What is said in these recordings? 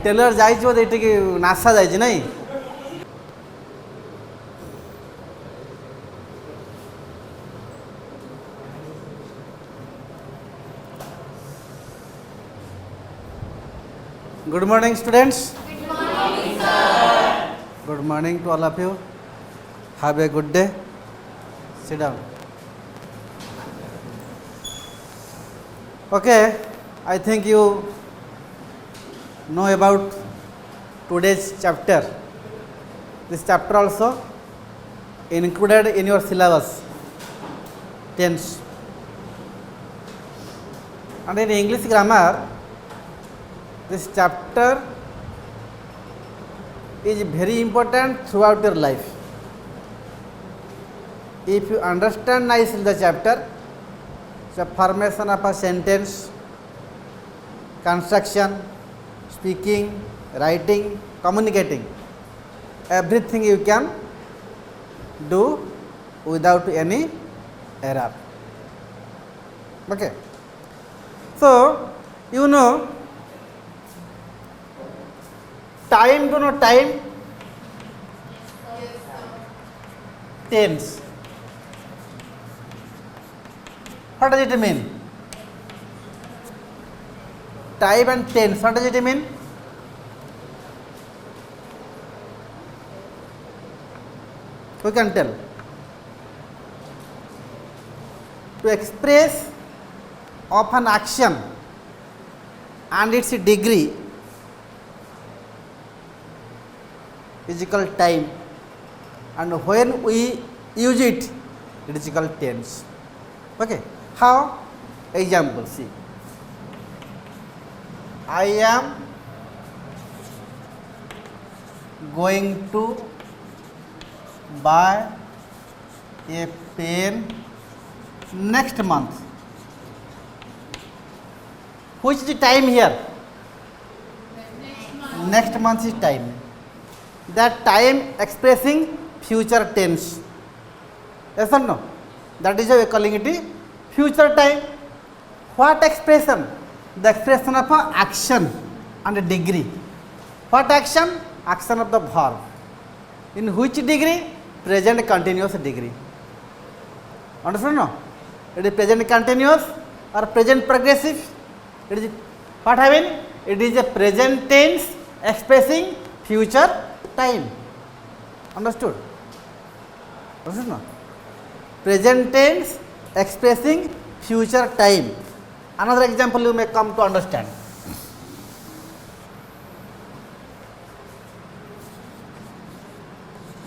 Taylor जाइए बोधे ये नासा जाइए नहीं good morning students good morning to all of you have a good day sit down okay I think you know about today's chapter. This chapter also included in your syllabus tense and in English grammar this chapter is very important throughout your life. If you understand nicely the chapter, the formation of a sentence, construction, speaking, writing, communicating, everything you can do without any error. Okay. So, you know, time, do you know time? Tense. What does it mean? Time and tense, what does it mean? Who can tell? To express of an action and its degree is equal time, and when we use it, it is equal tense. Okay. How? Example, see. I am going to buy a pen next month. Which is the time here? Next month is time. That time expressing future tense. Yes or no? That is why we are calling it future time. What expression? The expression of a action and a degree. What action? Action of the verb. In which degree? Present continuous degree. Understand no? It is present continuous or present progressive. It is what having? It is a present tense expressing future time. Understood? Understood no? Present tense expressing future time. Another example you may come to understand.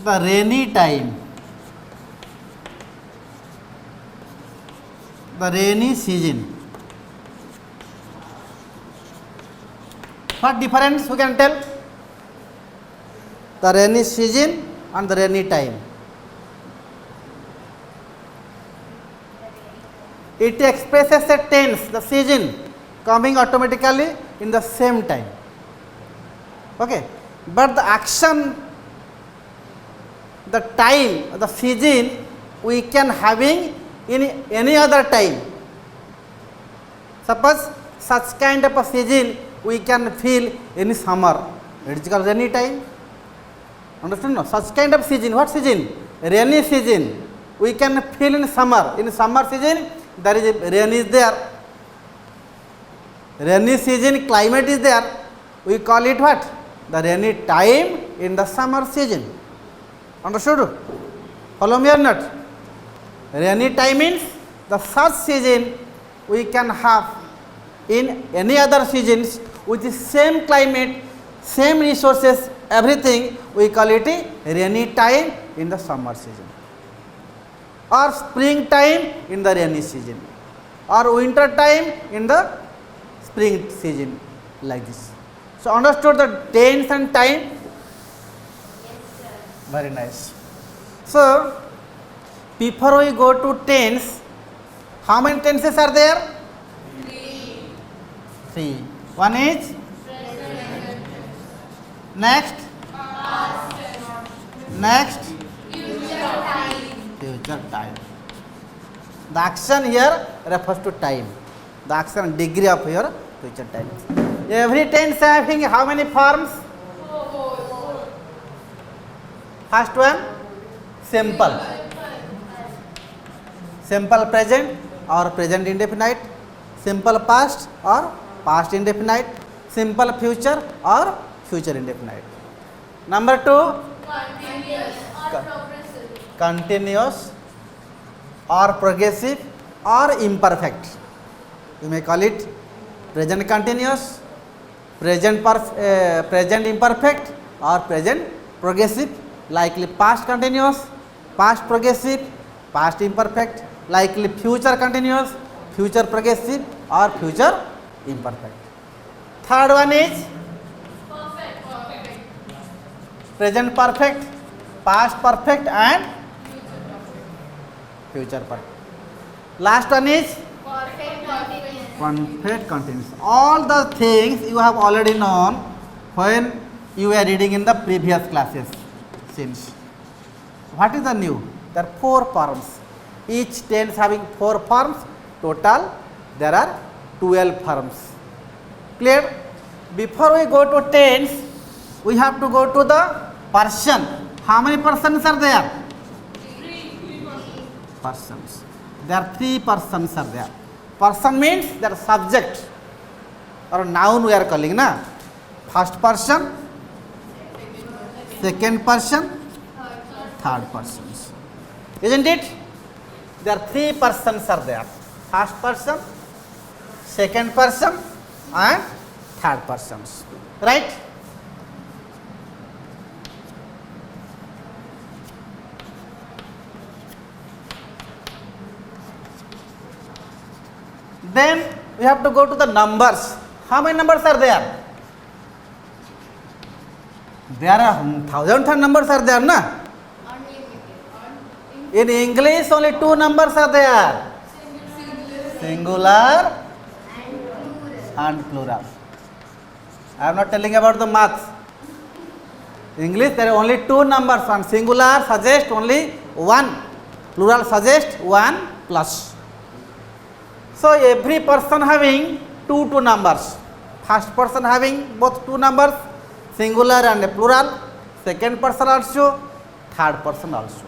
The rainy time. The rainy season. What difference you can tell? The rainy season and the rainy time. It expresses a tense, the season coming automatically in the same time. Okay. But the action, the time, the season we can having in any other time. Suppose such kind of a season we can feel in summer. It is called rainy time. Understand no? Such kind of season. What season? Rainy season. We can feel in summer. In summer season there is a rain is there. Rainy season climate is there. We call it what? The rainy time in the summer season. Understood? Follow me or not? Rainy time means the such season we can have in any other seasons with the same climate, same resources, everything. We call it a rainy time in the summer season, or spring time in the rainy season, or winter time in the spring season, like this. So understood the tense and time? Yes, sir. Very nice. So before we go to tense, how many tenses are there? Three. One is present. Next. Past. Next. Future time. The action here refers to time. The action degree of your future time. Every tense having how many forms? First one, simple. Simple present or present indefinite. Simple past or past indefinite. Simple future or future indefinite. Number two, continuous or progressive or imperfect. You may call it present continuous, present imperfect or present progressive, likely past continuous, past progressive, past imperfect, likely future continuous, future progressive or future imperfect. Third one is present perfect, past perfect and future perfect. Last one is perfect continuous. All the things you have already known when you were reading in the previous classes. Since what is the new? There are 4 forms. Each tense having 4 forms. Total there are 12 forms. Clear? Before we go to tense, we have to go to the person. How many persons are there? 3 Persons. There are 3 persons are there. Person means their subject or noun we are calling na. First person, second person, third persons. Isn't it? There are 3 persons are there. First person, second person and third persons. Right? Then we have to go to the numbers. How many numbers are there? There are 1,000 numbers are there, na? In English, only 2 numbers are there. Singular and plural. I am not telling about the maths. English, there are only 2 numbers. One singular suggests only 1. Plural suggests 1 plus. So every person having 2 numbers. First person having both 2 numbers, singular and plural. Second person also, third person also.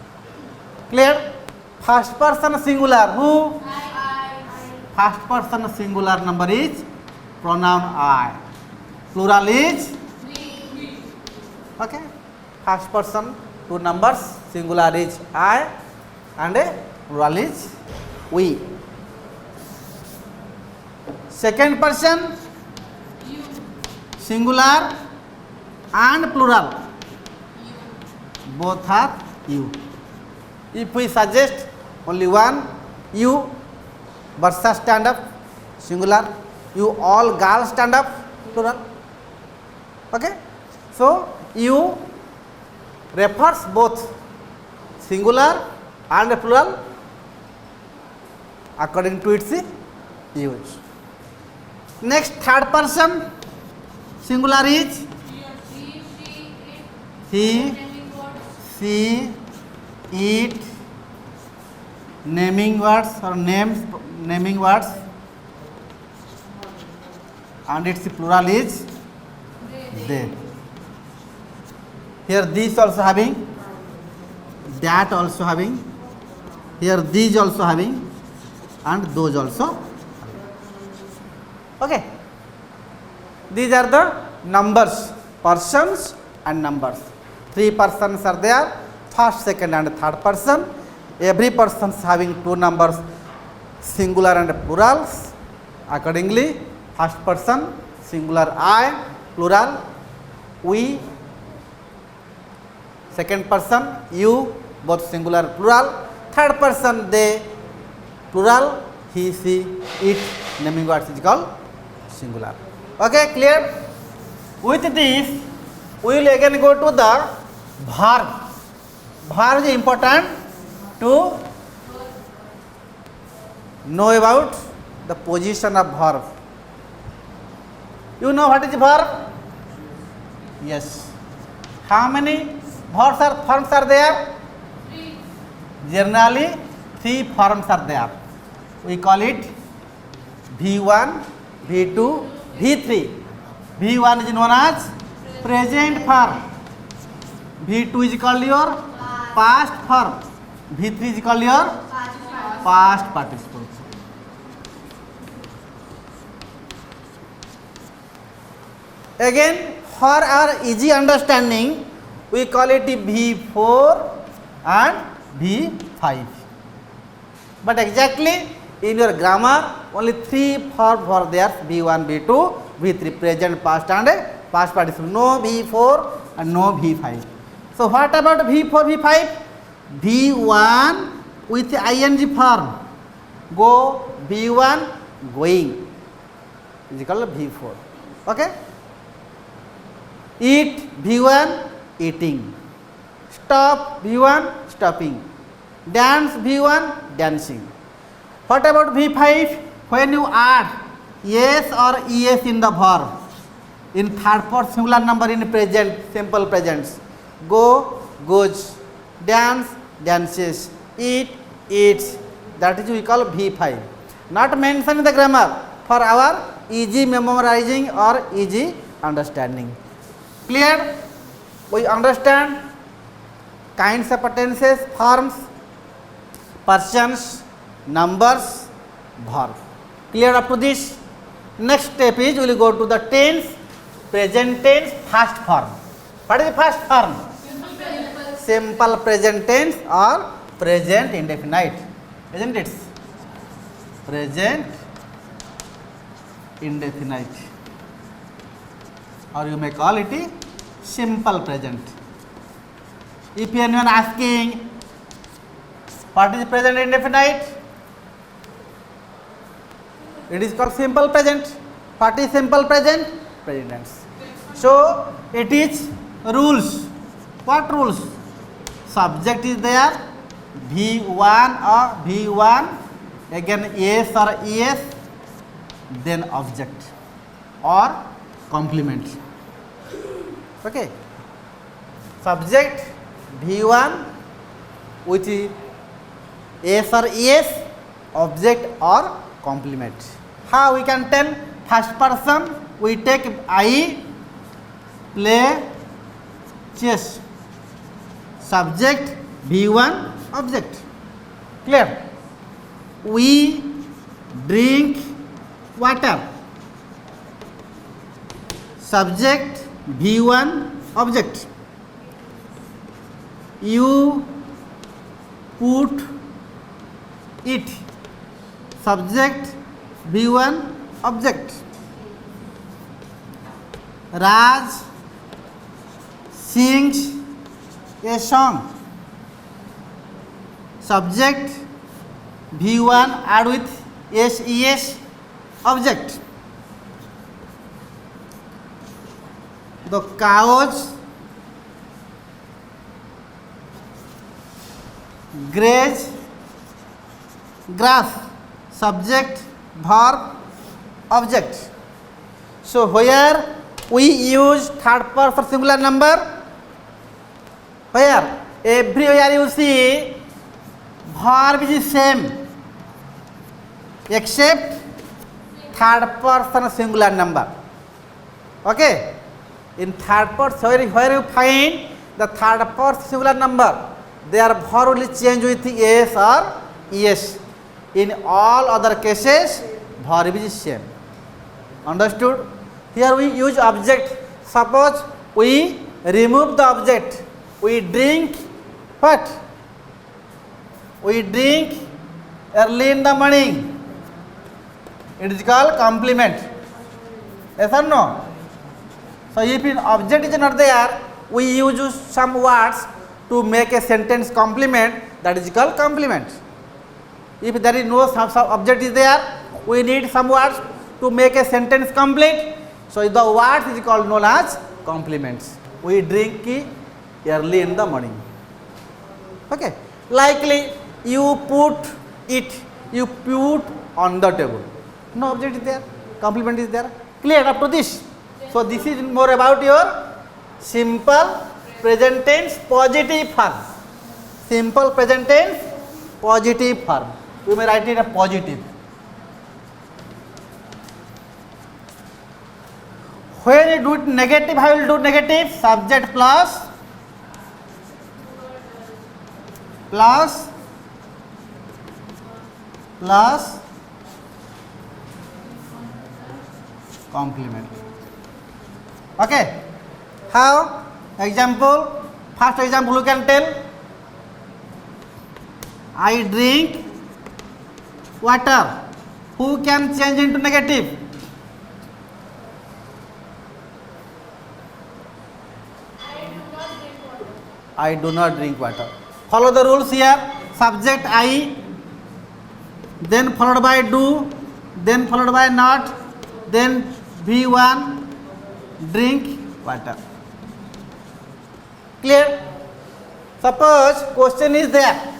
Clear? First person singular, who? First person singular number is pronoun I. Plural is? Okay. First person 2 numbers, singular is I and plural is we. Second person singular and plural, both are you. If we suggest only one you, Varsha stand up, singular, you all girls stand up, plural. Okay? So you refers both singular and plural according to its use. Next, third person singular is he, she, it, naming words or names, naming words, and its plural is they. Here these also having, that also having, here these also having, and those also. Okay. These are the numbers, persons and numbers. 3 persons are there, first, second and third person. Every person is having 2 numbers, singular and plurals. Accordingly, first person singular I, plural we. Second person you, both singular plural. Third person they, plural he, she, it. Naming words is called singular. Okay, clear? With this, we will again go to the verb. Verb is important to know about the position of verb. You know what is verb? Yes. How many forms are there? 3. Generally, 3 forms are there. We call it V1, V2, V3. V1 is known as present form. V2 is called your past form. V3 is called your past participle. Again, for our easy understanding, we call it V4 and V5. But exactly in your grammar, only three forms are there: V1, V2, V3, present, past and past participle. No V4 and no V5. So what about V4, V5? V1 with ing form. Go, V1 going. Is called V4. Okay? Eat, V1 eating. Stop, V1 stopping. Dance, V1 dancing. What about V5? When you add yes or es in the verb, in third person singular number in present, simple presents. Go, goes. Dance, dances. Eat, eats. That is we call V5. Not mentioned in the grammar for our easy memorizing or easy understanding. Clear? We understand kinds of tenses, forms, persons, numbers, verb. Clear up to this? Next step is we will go to the tense, present tense, past form. What is the past form? Simple present tense or present indefinite, isn't it? Present indefinite, or you may call it simple present. If anyone asking what is present indefinite, it is called simple present. What is simple present? Present tense. So it is rules. What rules? Subject is there, V1 or V1, again yes or es, then object or complement. Okay. Subject V1 which is yes or es, object or complement. How we can tell? First person we take I play chess. Subject V1 object. Clear? We drink water. Subject V1 object. You put it. Subject V1 object. Raj sings a song. Subject V1 add with SES object. The cows graze grass. Subject verb object. So where we use third person singular number? Where? Everywhere you see verb is same except third person singular number. Okay? In third person, where you find the third person singular number, their verb will change with yes or es. In all other cases, verb is same. Understood? Here we use object. Suppose we remove the object. We drink what? We drink early in the morning. It is called complement. Yes or no? So if an object is not there, we use some words to make a sentence complement. That is called complement. If there is no some object is there, we need some words to make a sentence complete. So the word is called known as complements. We drink early in the morning. Okay. Likely you put it, you put on the table. No object is there, complement is there. Clear up to this? So this is more about your simple present tense positive form. Simple present tense positive form. You may write it a positive. When you do it negative, how will do negative? Subject plus complement. Okay. How? Example. First example you can tell. I drink water. Who can change into negative? I do not drink water. Follow the rules here. Subject I, then followed by do, then followed by not, then V1, drink water. Clear? Suppose question is there.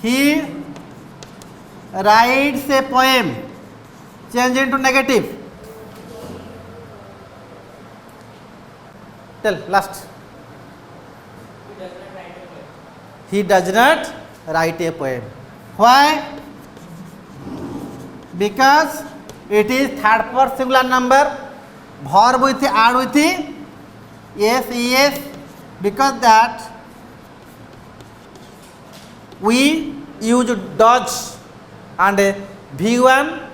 He writes a poem. Change into negative. Tell last. He does not write a poem. Why? Because it is third person singular number. Verb with add with yes. Because that we use does and V1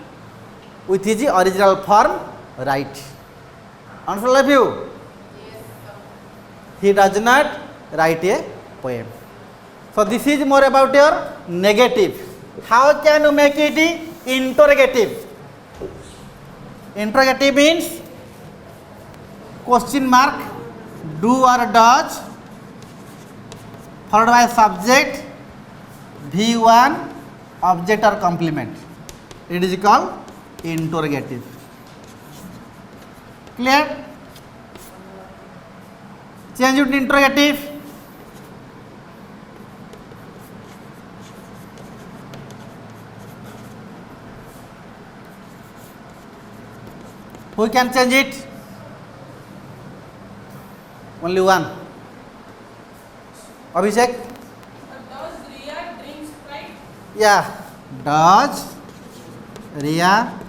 with the original form right. Answer all of you. He does not write a poem. So this is more about your negative. How can you make it interrogative? Interrogative means question mark, do or does, followed by subject, V1, object or complement. It is called interrogative. Clear? Change it to interrogative. Who can change it? Only one. Abhishek? Does Riya drink Sprite? Yeah. Does Riya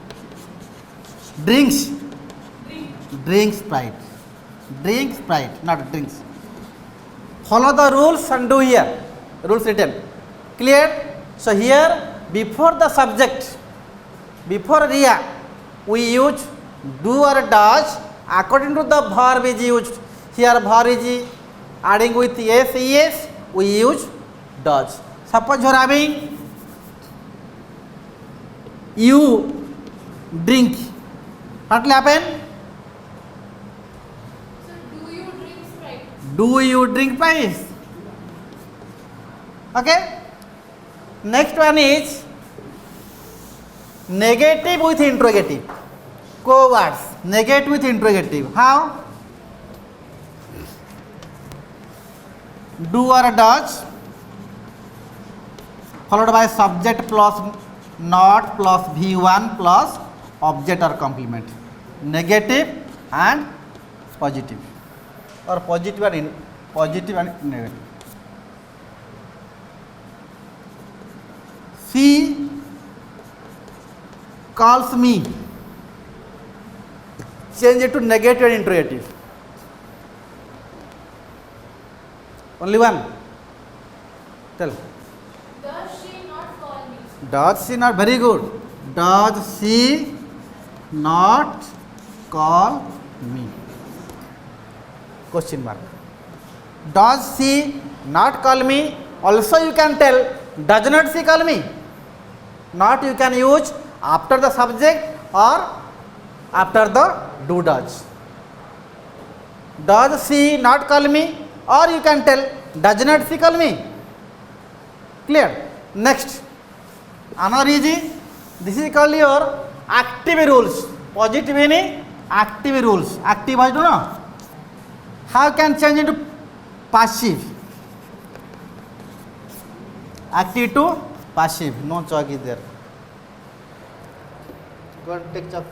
drinks? Drinks Sprite. Drinks Sprite, not drinks. Follow the rules and do here. Rules written. Clear? So here, before the subject, before Riya, we use do or does according to the verb is used. Here verb is adding with yes, we use does. Suppose you are having you drink. What will happen? So do you drink Sprite? Do you drink Sprite? Okay. Next one is negative with interrogative. Co-words. Negative with interrogative. How? Do or does followed by subject plus not plus V1 plus object or complement. Negative and positive, or positive and negative. She calls me. Change it to negative and interrogative. Only one. Tell. Does she not call me? Does she not? Very good. Does she not call me? Question mark. Does she not call me? Also you can tell, does not she call me? Not you can use after the subject or after the do does. Does she not call me? Or you can tell, does not she call me? Clear? Next. Another easy. This is called your active rules. Positive in active rules. Active I don't know. How can change into passive? Active to passive. No chalk is there. Go and take chalk.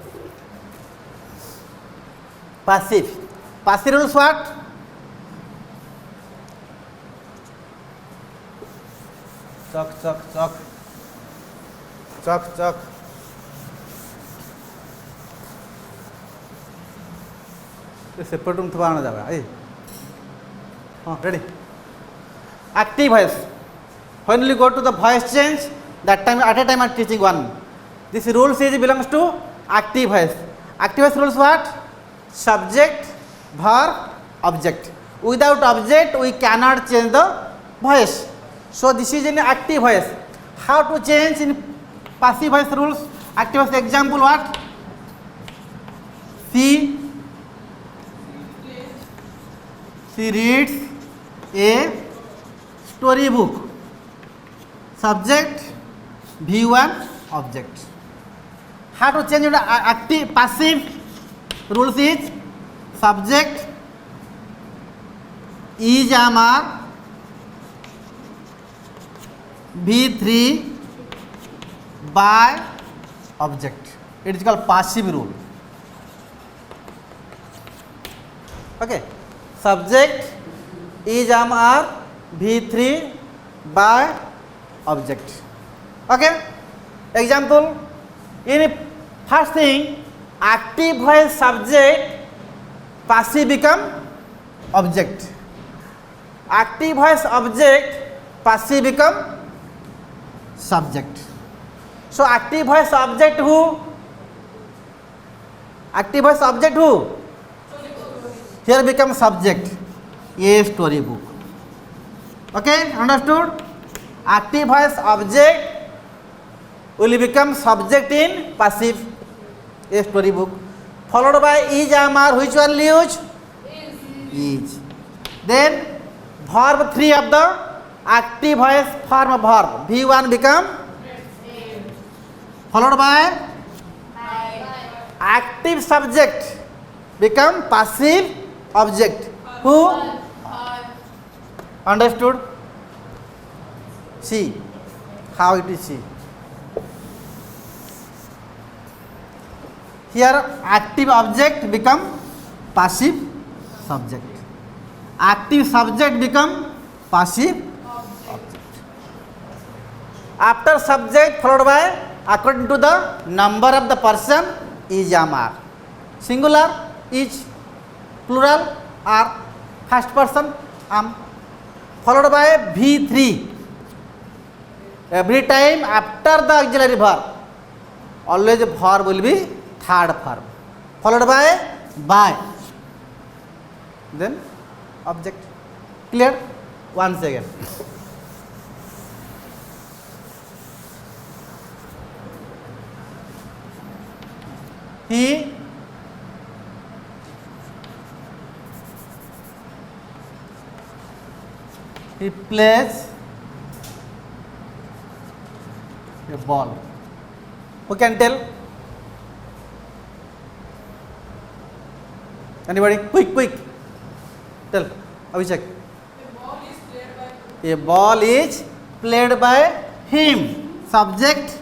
Passive. Passive rules what? Chalk. Separate room थोड़ा आना जाएगा हाँ ready active voice when you go to the voice change that time at a time I'm teaching one this rules is belongs to active voice rules what subject verb object without object we cannot change the voice so this is an active voice how to change in passive voice rules active voice example what she reads a story book subject v1 object how to change the active passive rules is subject is amar v3 by object it is called passive rule okay subject is amar v3 by object okay example in first thing active voice subject passive become object active voice object passive become subject so active voice object who here become subject a storybook okay understood active voice object will become subject in passive a storybook followed by is amar which one use is then verb 3 of the active voice form of verb v1 become followed by active subject become passive object who understood see how it is see here active object become passive subject active subject become passive object after subject followed by according to the number of the person is amar singular is plural or first person am followed by v3 every time after the auxiliary verb always verb will be third form followed by then object clear once again he plays a ball who can tell anybody quick tell Abhishek a ball is played by him subject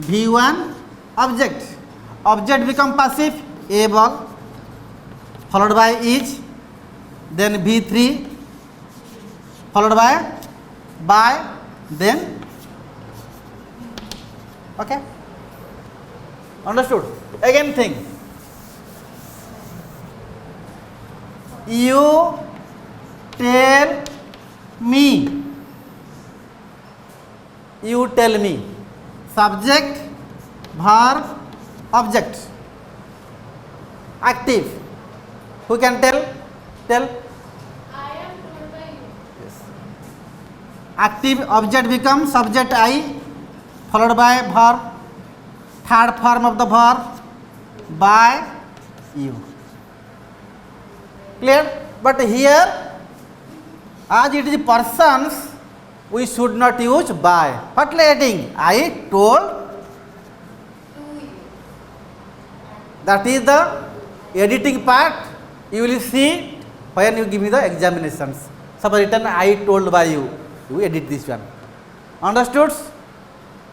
v1 object become passive a ball followed by is then v3 followed by then okay understood again thing you tell me subject verb object active who can tell I am told by you active object become subject I followed by verb third form of the verb by you clear but here as it is persons we should not use by what adding I told to you that is the editing part you will see when you give me the examinations suppose written I told by you you edit this one understood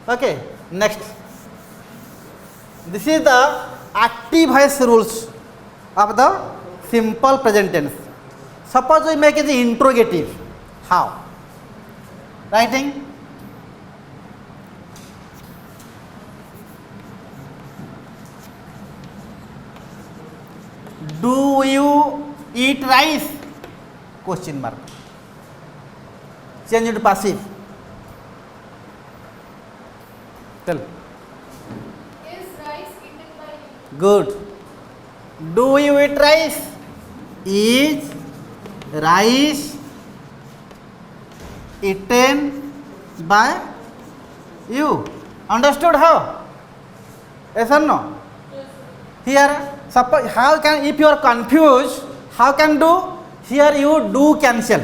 okay next this is the active voice rules of the simple present tense suppose we make it the interrogative how writing do you eat rice? Question mark. Change into passive. Tell. Is rice eaten by you? Good. Do you eat rice? Is rice eaten by you? Understood how? Yes or no? Here, suppose how can, if you are confused, how can do? Here you do cancel.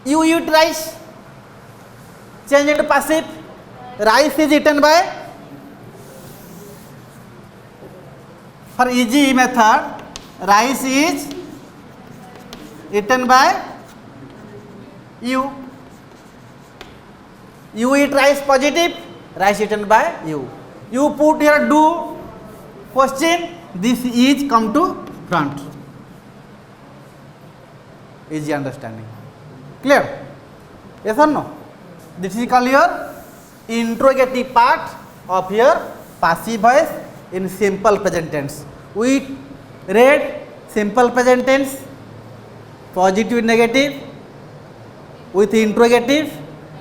You eat rice. Change it to passive. Rice is eaten by. For easy method, rice is eaten by you. You eat rice positive, rice eaten by you. You put here do question, this is come to front. Easy understanding. Clear? Yes or no? This is called your interrogative part of your passive voice in simple present tense. We read simple present tense, positive negative with interrogative,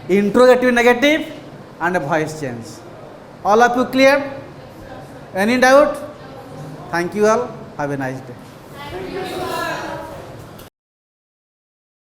interrogative negative and a voice change. All of you clear? Any doubt? Thank you all. Have a nice day.